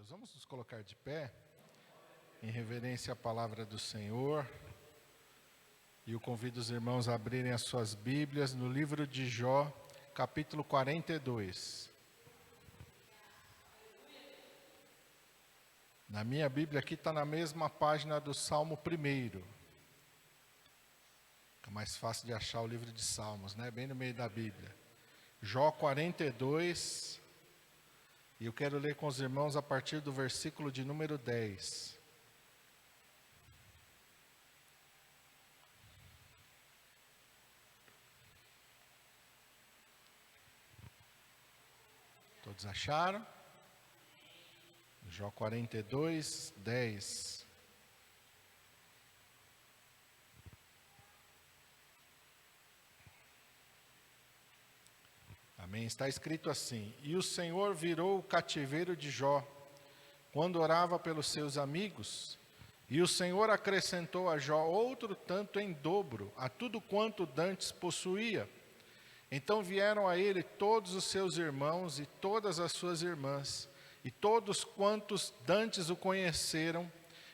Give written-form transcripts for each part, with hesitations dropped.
Deus. Vamos nos colocar de pé, em reverência à palavra do Senhor. E eu convido os irmãos a abrirem as suas Bíblias no livro de Jó, capítulo 42. Na minha Bíblia aqui está na mesma página do Salmo 1. Fica mais fácil de achar o livro de Salmos, né? Bem no meio da Bíblia. Jó 42. E eu quero ler com os irmãos a partir do versículo de número 10. Todos acharam? Jó 42, 10. Amém? Está escrito assim: E o Senhor virou o cativeiro de Jó, quando orava pelos seus amigos, e o Senhor acrescentou a Jó outro tanto em dobro, a tudo quanto dantes possuía. Então vieram a ele todos os seus irmãos e todas as suas irmãs, e todos quantos dantes o conheceram,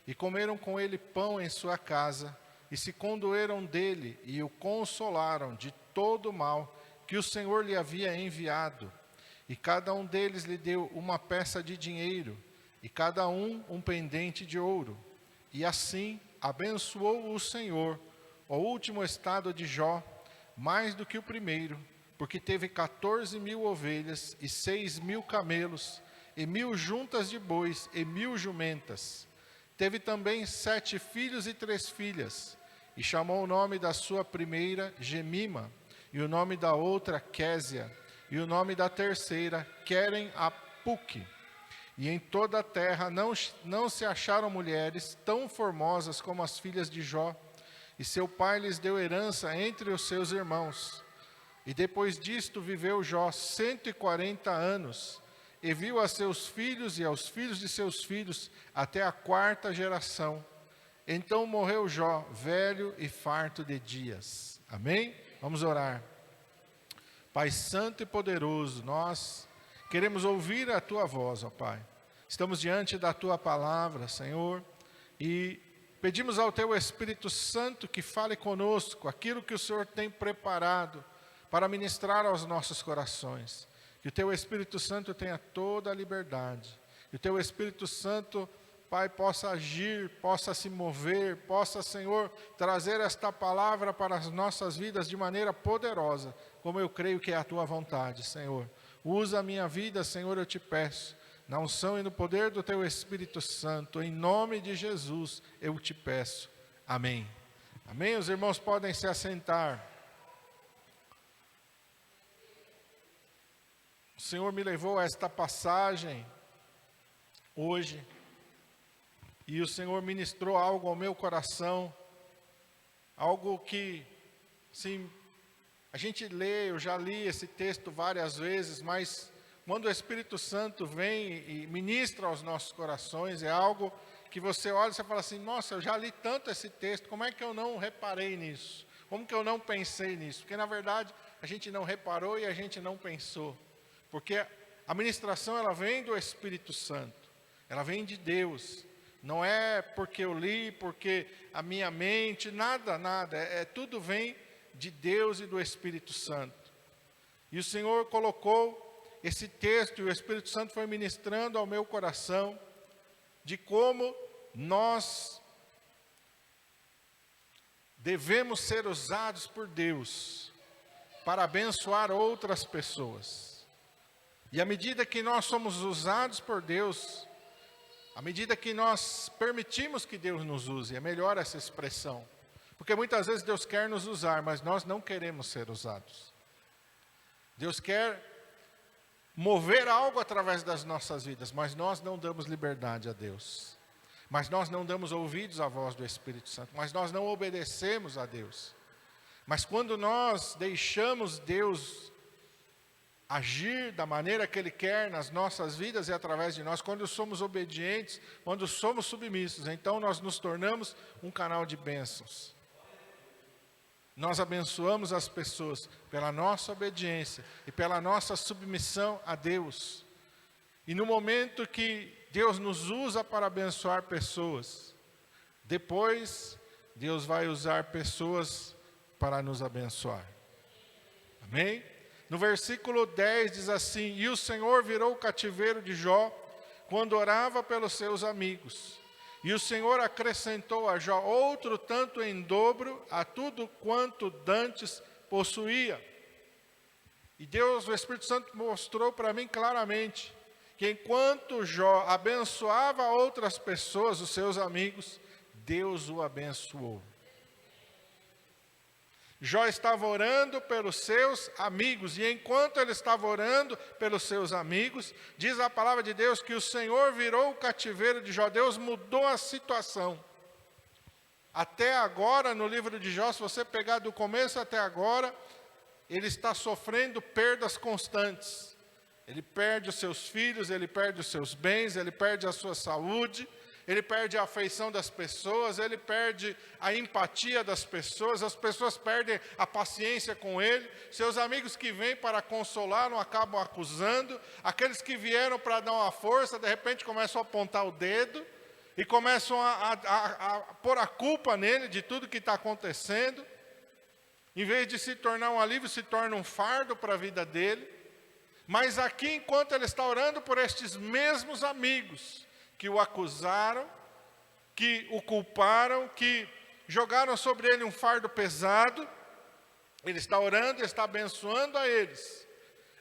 e comeram com ele pão em sua casa, e se condoeram dele, e o consolaram de todo o mal que o Senhor lhe havia enviado. E cada um deles lhe deu uma peça de dinheiro, e cada um pendente de ouro. E assim abençoou o Senhor o último estado de Jó, mais do que o primeiro, porque teve 14.000 ovelhas, e 6.000 camelos, e 1.000 juntas de bois, e 1.000 jumentas. Teve também 7 filhos e 3 filhas, e chamou o nome da sua primeira Gemima, e o nome da outra Késia, e o nome da terceira Queren-Apuque. E em toda a terra não se acharam mulheres tão formosas como as filhas de Jó, e seu pai lhes deu herança entre os seus irmãos. E depois disto viveu Jó 140 anos, e viu a seus filhos e aos filhos de seus filhos até a 4ª geração. Então morreu Jó, velho e farto de dias. Amém? Vamos orar. Pai santo e poderoso, nós queremos ouvir a Tua voz, ó Pai. Estamos diante da Tua palavra, Senhor, e pedimos ao Teu Espírito Santo que fale conosco aquilo que o Senhor tem preparado para ministrar aos nossos corações. Que o Teu Espírito Santo tenha toda a liberdade. Que o Teu Espírito Santo, Pai, possa agir, possa se mover, possa, Senhor, trazer esta palavra para as nossas vidas de maneira poderosa, como eu creio que é a Tua vontade, Senhor. Usa a minha vida, Senhor, eu te peço, na unção e no poder do Teu Espírito Santo, em nome de Jesus, eu te peço. Amém. Amém? Os irmãos podem se assentar. O Senhor me levou a esta passagem hoje, e o Senhor ministrou algo ao meu coração, algo que, sim, a gente lê, eu já li esse texto várias vezes, mas quando o Espírito Santo vem e ministra aos nossos corações, é algo que você olha e você fala assim: nossa, eu já li tanto esse texto, como é que eu não reparei nisso? Como que eu não pensei nisso? Porque na verdade a gente não reparou e a gente não pensou, porque a ministração ela vem do Espírito Santo, ela vem de Deus. Não é porque eu li, porque a minha mente, nada, tudo vem de Deus e do Espírito Santo. E o Senhor colocou esse texto, e o Espírito Santo foi ministrando ao meu coração, de como nós devemos ser usados por Deus, para abençoar outras pessoas. E à medida que nós somos usados por Deus, à medida que nós permitimos que Deus nos use, é melhor essa expressão. Porque muitas vezes Deus quer nos usar, mas nós não queremos ser usados. Deus quer mover algo através das nossas vidas, mas nós não damos liberdade a Deus. Mas nós não damos ouvidos à voz do Espírito Santo, mas nós não obedecemos a Deus. Mas quando nós deixamos Deus agir da maneira que Ele quer nas nossas vidas e através de nós, quando somos obedientes, quando somos submissos, então nós nos tornamos um canal de bênçãos. Nós abençoamos as pessoas pela nossa obediência e pela nossa submissão a Deus. E no momento que Deus nos usa para abençoar pessoas. Depois, Deus vai usar pessoas para nos abençoar. Amém? No versículo 10 diz assim: e o Senhor virou o cativeiro de Jó, quando orava pelos seus amigos. E o Senhor acrescentou a Jó outro tanto em dobro a tudo quanto dantes possuía. E Deus, o Espírito Santo mostrou para mim claramente que enquanto Jó abençoava outras pessoas, os seus amigos, Deus o abençoou. Jó estava orando pelos seus amigos, e enquanto ele estava orando pelos seus amigos, diz a palavra de Deus que o Senhor virou o cativeiro de Jó. Deus mudou a situação. Até agora, no livro de Jó, se você pegar do começo até agora, ele está sofrendo perdas constantes. Ele perde os seus filhos, ele perde os seus bens, ele perde a sua saúde, ele perde a afeição das pessoas, ele perde a empatia das pessoas, as pessoas perdem a paciência com ele, seus amigos que vêm para consolá-lo acabam acusando, aqueles que vieram para dar uma força, de repente começam a apontar o dedo, e começam a pôr a culpa nele de tudo que está acontecendo. Em vez de se tornar um alívio, se torna um fardo para a vida dele. Mas aqui, enquanto ele está orando por estes mesmos amigos, que o acusaram, que o culparam, que jogaram sobre ele um fardo pesado, ele está orando e está abençoando a eles.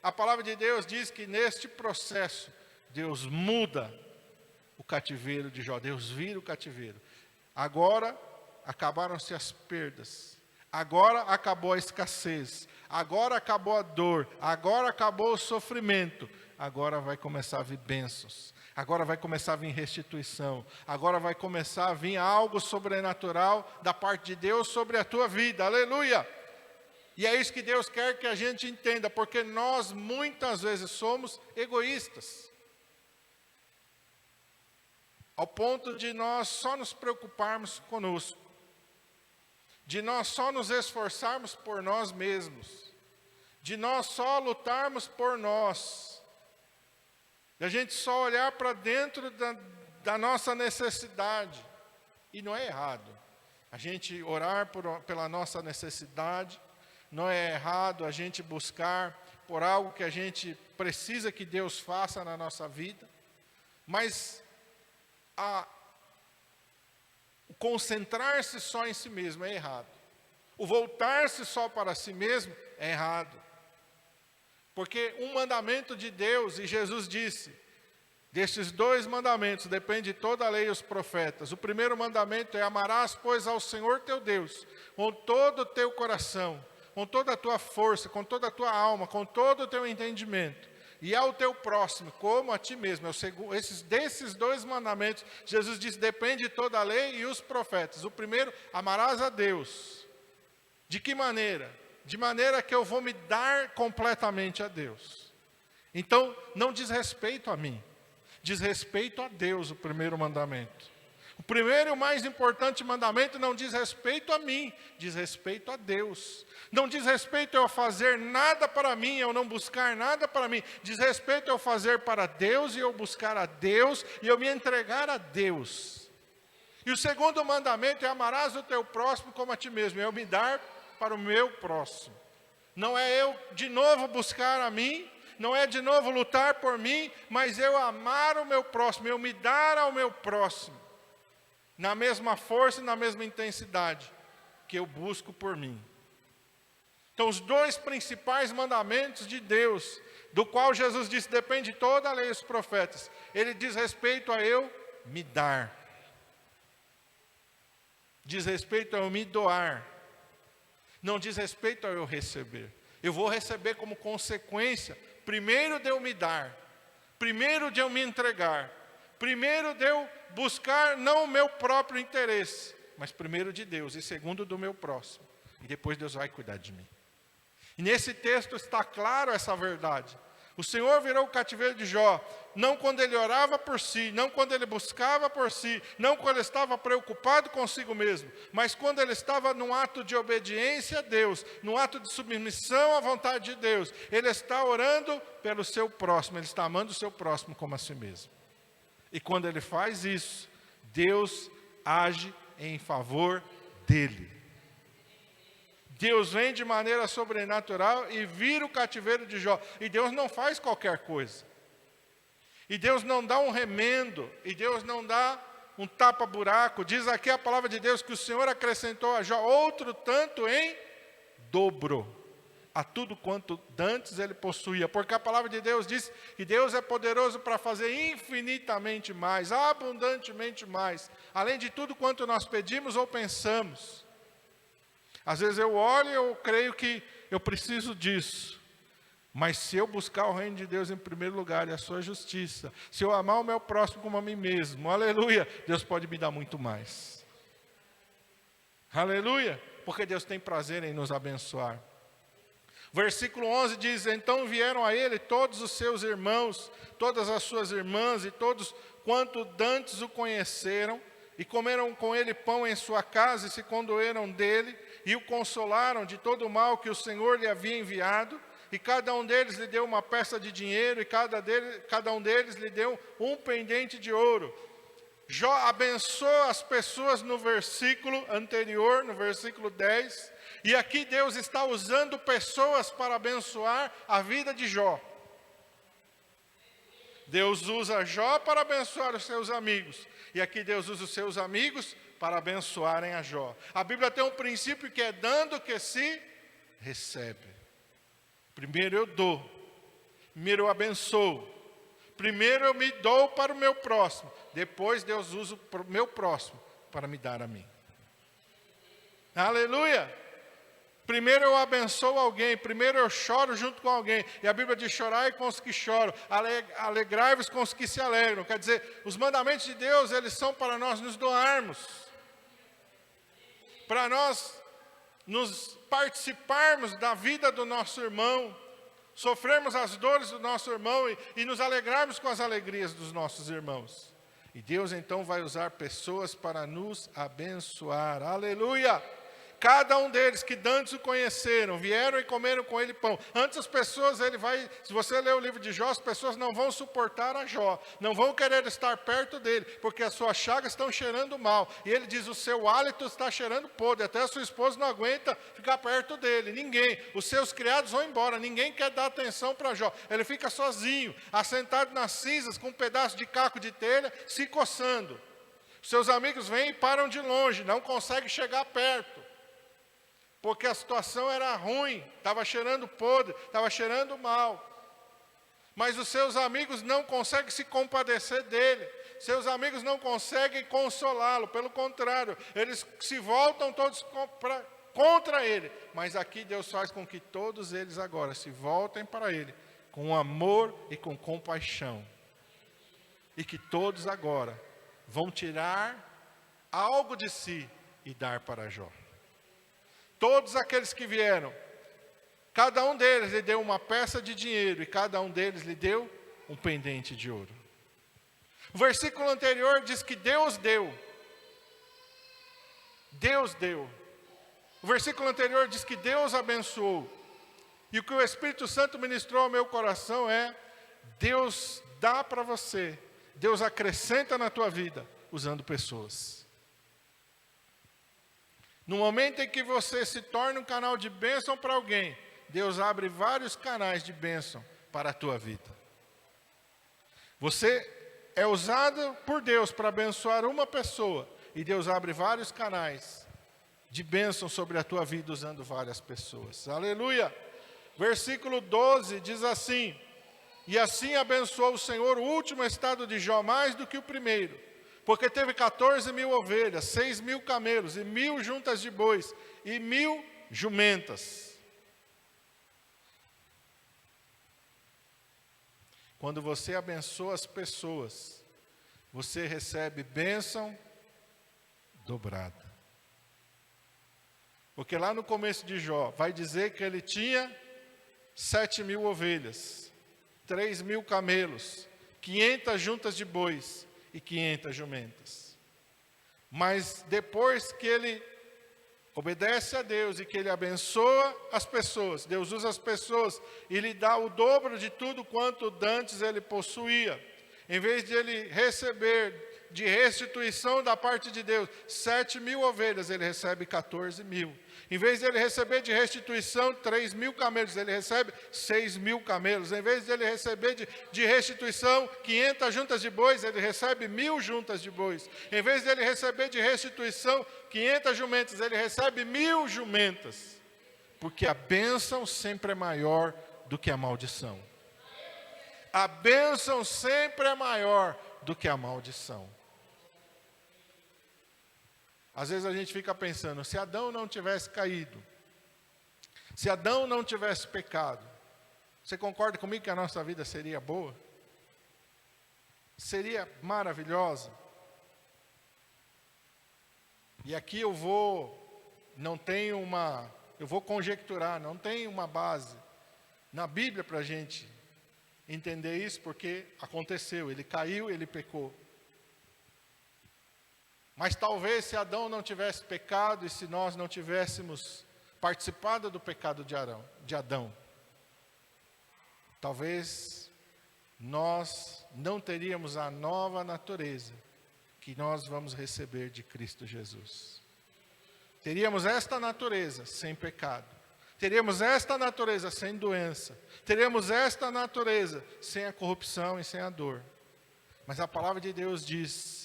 A palavra de Deus diz que neste processo, Deus muda o cativeiro de Jó, Deus vira o cativeiro. Agora acabaram-se as perdas, agora acabou a escassez, agora acabou a dor, agora acabou o sofrimento, agora vai começar a vir bênçãos. Agora vai começar a vir restituição. Agora vai começar a vir algo sobrenatural da parte de Deus sobre a tua vida. Aleluia! E é isso que Deus quer que a gente entenda, porque nós muitas vezes somos egoístas. Ao ponto de nós só nos preocuparmos conosco. De nós só nos esforçarmos por nós mesmos. De nós só lutarmos por nós. E a gente só olhar para dentro da nossa necessidade. E não é errado. A gente orar pela nossa necessidade. Não é errado a gente buscar por algo que a gente precisa que Deus faça na nossa vida. Mas o concentrar-se só em si mesmo é errado. O voltar-se só para si mesmo é errado. Porque um mandamento de Deus, e Jesus disse, destes 2 mandamentos depende toda a lei e os profetas. O primeiro mandamento é: amarás, pois, ao Senhor teu Deus, com todo o teu coração, com toda a tua força, com toda a tua alma, com todo o teu entendimento, e ao teu próximo, como a ti mesmo. Desses 2 mandamentos, Jesus disse, depende toda a lei e os profetas. O primeiro, amarás a Deus. De que maneira? De maneira que eu vou me dar completamente a Deus. Então, não diz respeito a mim, diz respeito a Deus, o primeiro mandamento. O primeiro e o mais importante mandamento não diz respeito a mim, diz respeito a Deus. Não diz respeito a eu fazer nada para mim, eu não buscar nada para mim. Diz respeito a eu fazer para Deus e eu buscar a Deus e eu me entregar a Deus. E o segundo mandamento é: amarás o teu próximo como a ti mesmo, eu me dar para o meu próximo. Não é eu de novo buscar a mim, não é de novo lutar por mim, mas eu amar o meu próximo, eu me dar ao meu próximo, na mesma força e na mesma intensidade que eu busco por mim. Então, os 2 principais mandamentos de Deus, do qual Jesus disse, depende toda a lei e os profetas, ele diz respeito a eu me dar, diz respeito a eu me doar, não diz respeito a eu receber. Eu vou receber como consequência, primeiro de eu me dar, primeiro de eu me entregar, primeiro de eu buscar não o meu próprio interesse, mas primeiro de Deus e segundo do meu próximo. E depois Deus vai cuidar de mim. E nesse texto está claro essa verdade. O Senhor virou o cativeiro de Jó, não quando ele orava por si, não quando ele buscava por si, não quando ele estava preocupado consigo mesmo, mas quando ele estava num ato de obediência a Deus, num ato de submissão à vontade de Deus. Ele está orando pelo seu próximo, ele está amando o seu próximo como a si mesmo. E quando ele faz isso, Deus age em favor dele. Deus vem de maneira sobrenatural e vira o cativeiro de Jó. E Deus não faz qualquer coisa. E Deus não dá um remendo. E Deus não dá um tapa-buraco. Diz aqui a palavra de Deus que o Senhor acrescentou a Jó outro tanto em dobro a tudo quanto dantes ele possuía. Porque a palavra de Deus diz que Deus é poderoso para fazer infinitamente mais, abundantemente mais, além de tudo quanto nós pedimos ou pensamos. Às vezes eu olho e eu creio que eu preciso disso. Mas se eu buscar o reino de Deus em primeiro lugar e a sua justiça, se eu amar o meu próximo como a mim mesmo, aleluia, Deus pode me dar muito mais. Aleluia, porque Deus tem prazer em nos abençoar. Versículo 11 diz: então vieram a ele todos os seus irmãos, todas as suas irmãs e todos quanto dantes o conheceram, e comeram com ele pão em sua casa e se condoeram dele, e o consolaram de todo o mal que o Senhor lhe havia enviado, e cada um deles lhe deu uma peça de dinheiro, e cada um deles lhe deu um pendente de ouro. Jó abençoa as pessoas no versículo anterior, no versículo 10, e aqui Deus está usando pessoas para abençoar a vida de Jó. Deus usa Jó para abençoar os seus amigos, e aqui Deus usa os seus amigos para abençoarem a Jó. A Bíblia tem um princípio que é dando que se recebe. Primeiro eu dou, primeiro eu abençoo, primeiro eu me dou para o meu próximo, depois Deus usa o meu próximo para me dar a mim. Aleluia! Primeiro eu abençoo alguém, primeiro eu choro junto com alguém. E a Bíblia diz: chorai com os que choram, alegrai-vos com os que se alegram. Quer dizer, os mandamentos de Deus, eles são para nós nos doarmos, para nós nos participarmos da vida do nosso irmão, sofrermos as dores do nosso irmão e nos alegrarmos com as alegrias dos nossos irmãos. E Deus então vai usar pessoas para nos abençoar. Aleluia! Cada um deles que dantes o conheceram, vieram e comeram com ele pão. Antes as pessoas, se você ler o livro de Jó, as pessoas não vão suportar a Jó, não vão querer estar perto dele, porque as suas chagas estão cheirando mal. E ele diz: o seu hálito está cheirando podre, até a sua esposa não aguenta ficar perto dele. Ninguém, os seus criados vão embora, ninguém quer dar atenção para Jó. Ele fica sozinho, assentado nas cinzas, com um pedaço de caco de telha, se coçando. Seus amigos vêm e param de longe, não conseguem chegar perto, porque a situação era ruim, estava cheirando podre, estava cheirando mal. Mas os seus amigos não conseguem se compadecer dele, seus amigos não conseguem consolá-lo, pelo contrário, eles se voltam todos contra ele. Mas aqui Deus faz com que todos eles agora se voltem para ele, com amor e com compaixão. E que todos agora vão tirar algo de si e dar para Jó. Todos aqueles que vieram, cada um deles lhe deu uma peça de dinheiro e cada um deles lhe deu um pendente de ouro. O versículo anterior diz que Deus deu. Deus deu. O versículo anterior diz que Deus abençoou. E o que o Espírito Santo ministrou ao meu coração é: Deus dá para você, Deus acrescenta na tua vida usando pessoas. No momento em que você se torna um canal de bênção para alguém, Deus abre vários canais de bênção para a tua vida. Você é usado por Deus para abençoar uma pessoa, e Deus abre vários canais de bênção sobre a tua vida usando várias pessoas. Aleluia! Versículo 12 diz assim: e assim abençoou o Senhor o último estado de Jó mais do que o primeiro, porque teve 14.000 ovelhas, 6.000 camelos, e 1.000 juntas de bois, e 1.000 jumentas. Quando você abençoa as pessoas, você recebe bênção dobrada. Porque lá no começo de Jó, vai dizer que ele tinha 7.000 ovelhas, 3.000 camelos, 500 juntas de bois, e 500 jumentas. Mas depois que ele obedece a Deus e que ele abençoa as pessoas, Deus usa as pessoas e lhe dá o dobro de tudo quanto dantes ele possuía. em vez de ele receber de restituição da parte de Deus 7.000 ovelhas, ele recebe 14.000. Em vez de ele receber de restituição 3.000 camelos, ele recebe 6.000 camelos. Em vez de ele receber de restituição 500 juntas de bois, ele recebe 1.000 juntas de bois. Em vez de ele receber de restituição 500 jumentas, ele recebe 1.000 jumentas. Porque a bênção sempre é maior do que a maldição. A bênção sempre é maior do que a maldição. Às vezes a gente fica pensando, se Adão não tivesse caído, se Adão não tivesse pecado, você concorda comigo que a nossa vida seria boa? Seria maravilhosa? E aqui eu vou conjecturar, não tem uma base na Bíblia para a gente entender isso, porque aconteceu, ele caiu, ele pecou. Mas talvez se Adão não tivesse pecado e se nós não tivéssemos participado do pecado de Adão, talvez nós não teríamos a nova natureza que nós vamos receber de Cristo Jesus. Teríamos esta natureza sem pecado. Teríamos esta natureza sem doença. Teríamos esta natureza sem a corrupção e sem a dor. Mas a palavra de Deus diz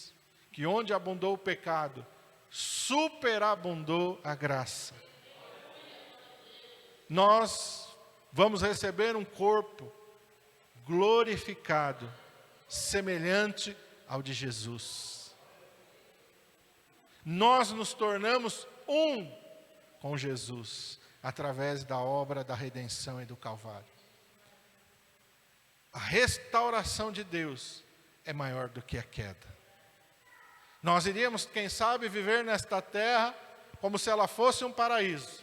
que onde abundou o pecado, superabundou a graça. Nós vamos receber um corpo glorificado, semelhante ao de Jesus. Nós nos tornamos um com Jesus, através da obra da redenção e do Calvário. A restauração de Deus é maior do que a queda. Nós iríamos, quem sabe, viver nesta terra como se ela fosse um paraíso.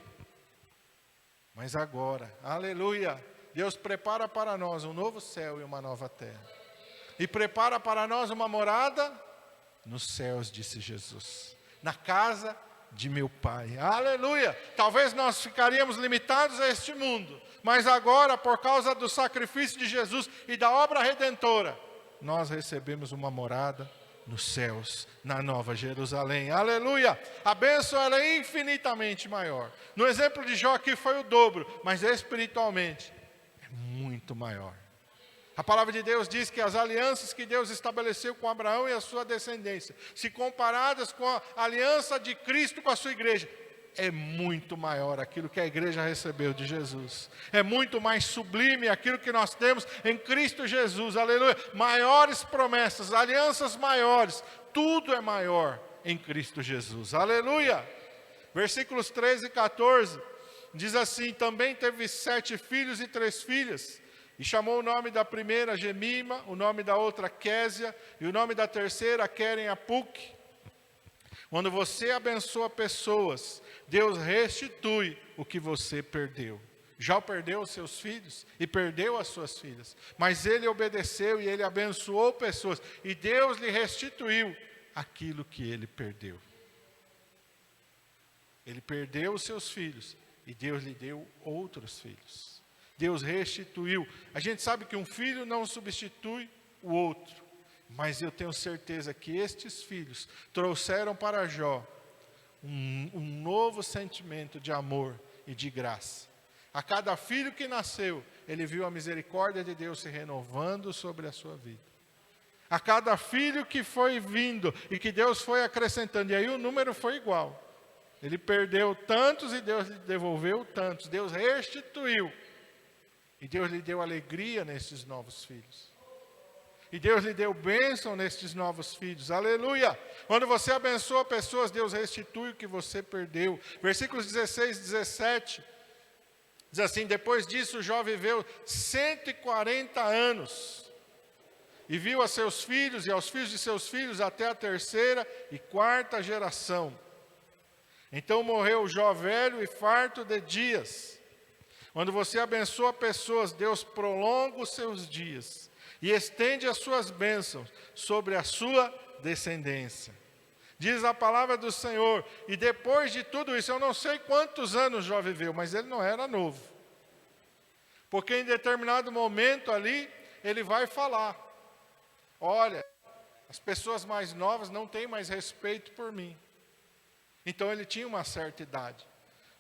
Mas agora, aleluia, Deus prepara para nós um novo céu e uma nova terra. E prepara para nós uma morada nos céus, disse Jesus. Na casa de meu Pai. Aleluia! Talvez nós ficaríamos limitados a este mundo. Mas agora, por causa do sacrifício de Jesus e da obra redentora, nós recebemos uma morada nos céus, na Nova Jerusalém. Aleluia! A bênção ela é infinitamente maior. No exemplo de Jó aqui foi o dobro, mas espiritualmente é muito maior. A palavra de Deus diz que as alianças que Deus estabeleceu com Abraão e a sua descendência, se comparadas com a aliança de Cristo com a sua igreja, é muito maior aquilo que a igreja recebeu de Jesus. É muito mais sublime aquilo que nós temos em Cristo Jesus. Aleluia. Maiores promessas, alianças maiores. Tudo é maior em Cristo Jesus. Aleluia. Versículos 13 e 14. Diz assim: também teve 7 filhos e 3 filhas. E chamou o nome da primeira Gemima, o nome da outra Késia, e o nome da terceira Queren Apuc. Quando você abençoa pessoas, Deus restitui o que você perdeu. Já perdeu os seus filhos e perdeu as suas filhas. Mas ele obedeceu e ele abençoou pessoas. E Deus lhe restituiu aquilo que ele perdeu. Ele perdeu os seus filhos e Deus lhe deu outros filhos. Deus restituiu. A gente sabe que um filho não substitui o outro. Mas eu tenho certeza que estes filhos trouxeram para Jó um novo sentimento de amor e de graça. A cada filho que nasceu, ele viu a misericórdia de Deus se renovando sobre a sua vida. A cada filho que foi vindo e que Deus foi acrescentando, e aí o número foi igual. Ele perdeu tantos e Deus lhe devolveu tantos. Deus restituiu. E Deus lhe deu alegria nesses novos filhos. E Deus lhe deu bênção nestes novos filhos. Aleluia! Quando você abençoa pessoas, Deus restitui o que você perdeu. Versículos 16 e 17. Diz assim: depois disso Jó viveu 140 anos. E viu a seus filhos e aos filhos de seus filhos até a 3ª e 4ª geração. Então morreu Jó velho e farto de dias. Quando você abençoa pessoas, Deus prolonga os seus dias. E estende as suas bênçãos sobre a sua descendência. Diz a palavra do Senhor. E depois de tudo isso, eu não sei quantos anos Jó viveu, mas ele não era novo. Porque em determinado momento ali, ele vai falar. olha, as pessoas mais novas não têm mais respeito por mim. Então ele tinha uma certa idade.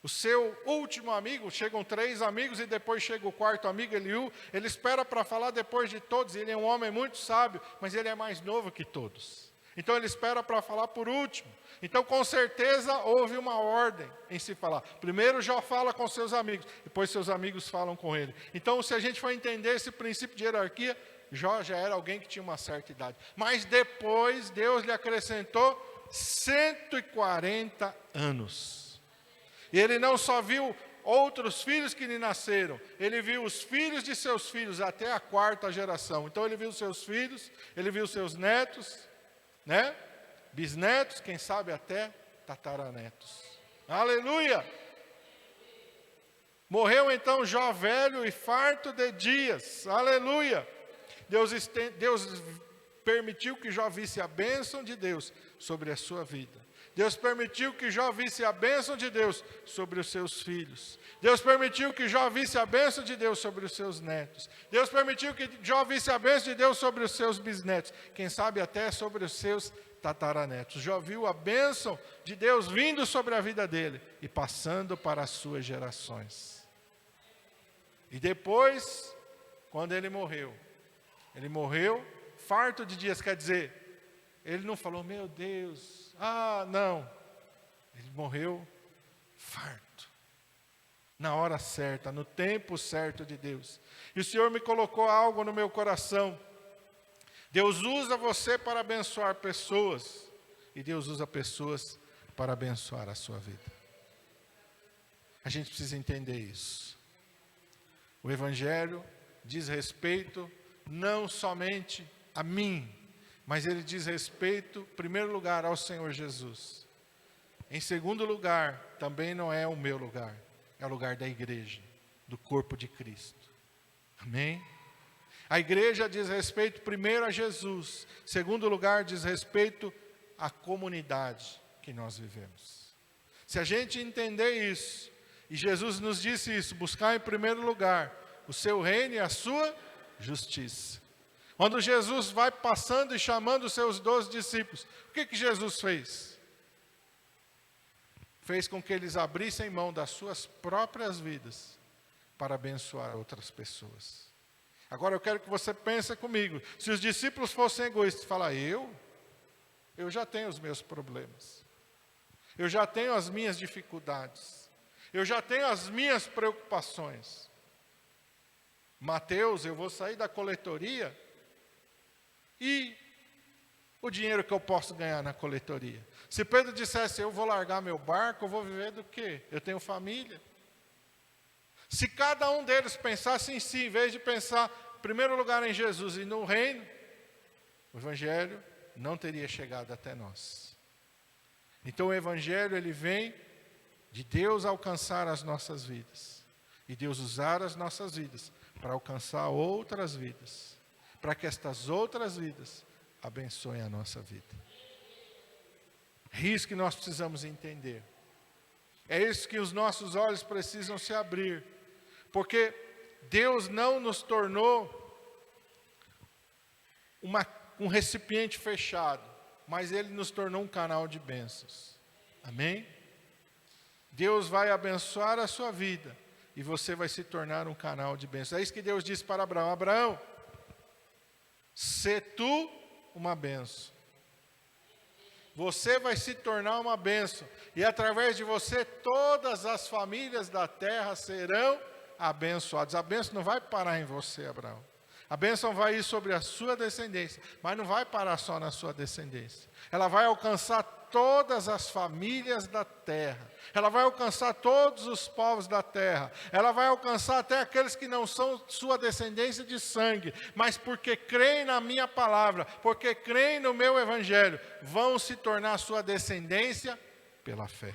O seu último amigo, chegam 3 amigos e depois chega o 4º amigo, Eliú, ele espera para falar depois de todos, ele é um homem muito sábio, mas ele é mais novo que todos. Então ele espera para falar por último. Então com certeza houve uma ordem em se falar. Primeiro Jó fala com seus amigos, depois seus amigos falam com ele. Então se a gente for entender esse princípio de hierarquia, Jó já era alguém que tinha uma certa idade. Mas depois Deus lhe acrescentou 140 anos. E ele não só viu outros filhos que lhe nasceram, ele viu os filhos de seus filhos até a 4ª geração. Então ele viu seus filhos, ele viu seus netos, né? Bisnetos, quem sabe até tataranetos. Aleluia! Morreu então Jó velho e farto de dias. Aleluia! Deus permitiu que Jó visse a bênção de Deus sobre a sua vida. Deus permitiu que Jó visse a bênção de Deus sobre os seus filhos. Deus permitiu que Jó visse a bênção de Deus sobre os seus netos. Deus permitiu que Jó visse a bênção de Deus sobre os seus bisnetos. Quem sabe até sobre os seus tataranetos. Jó viu a bênção de Deus vindo sobre a vida dele e passando para as suas gerações. E depois, quando ele morreu farto de dias, quer dizer, ele não falou, meu Deus, não. Ele morreu farto, na hora certa, no tempo certo de Deus. E o Senhor me colocou algo no meu coração. Deus usa você para abençoar pessoas, e Deus usa pessoas para abençoar a sua vida. A gente precisa entender isso. O Evangelho diz respeito não somente a mim, mas ele diz respeito, em primeiro lugar, ao Senhor Jesus. Em segundo lugar, também não é o meu lugar, é o lugar da igreja, do corpo de Cristo. Amém? A igreja diz respeito primeiro a Jesus, em segundo lugar, diz respeito à comunidade que nós vivemos. Se a gente entender isso, e Jesus nos disse isso, buscar em primeiro lugar o seu reino e a sua justiça. Quando Jesus vai passando e chamando os seus 12 discípulos, o que Jesus fez? Fez com que eles abrissem mão das suas próprias vidas para abençoar outras pessoas. Agora eu quero que você pense comigo, se os discípulos fossem egoístas, falar, eu já tenho os meus problemas, eu já tenho as minhas dificuldades, eu já tenho as minhas preocupações. Mateus, eu vou sair da coletoria e o dinheiro que eu posso ganhar na coletoria. Se Pedro dissesse, eu vou largar meu barco, eu vou viver do quê? Eu tenho família. Se cada um deles pensasse em si, em vez de pensar, em primeiro lugar, em Jesus e no reino, o Evangelho não teria chegado até nós. Então o Evangelho, ele vem de Deus alcançar as nossas vidas. E Deus usar as nossas vidas para alcançar outras vidas. Para que estas outras vidas abençoem a nossa vida. É isso que nós precisamos entender. É isso que os nossos olhos precisam se abrir. Porque Deus não nos tornou um recipiente fechado, mas Ele nos tornou um canal de bênçãos. Amém? Deus vai abençoar a sua vida e você vai se tornar um canal de bênçãos. É isso que Deus disse para Abraão. Abraão, sê tu uma bênção. Você vai se tornar uma bênção. E através de você, todas as famílias da terra serão abençoadas. A bênção não vai parar em você, Abraão. A bênção vai ir sobre a sua descendência, mas não vai parar só na sua descendência. Ela vai alcançar todas as famílias da terra. Ela vai alcançar todos os povos da terra. Ela vai alcançar até aqueles que não são sua descendência de sangue, mas porque creem na minha palavra, porque creem no meu evangelho, vão se tornar sua descendência pela fé.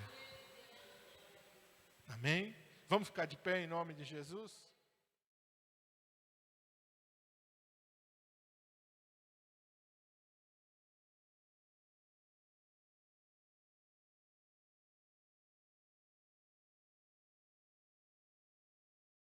Amém? Vamos ficar de pé em nome de Jesus?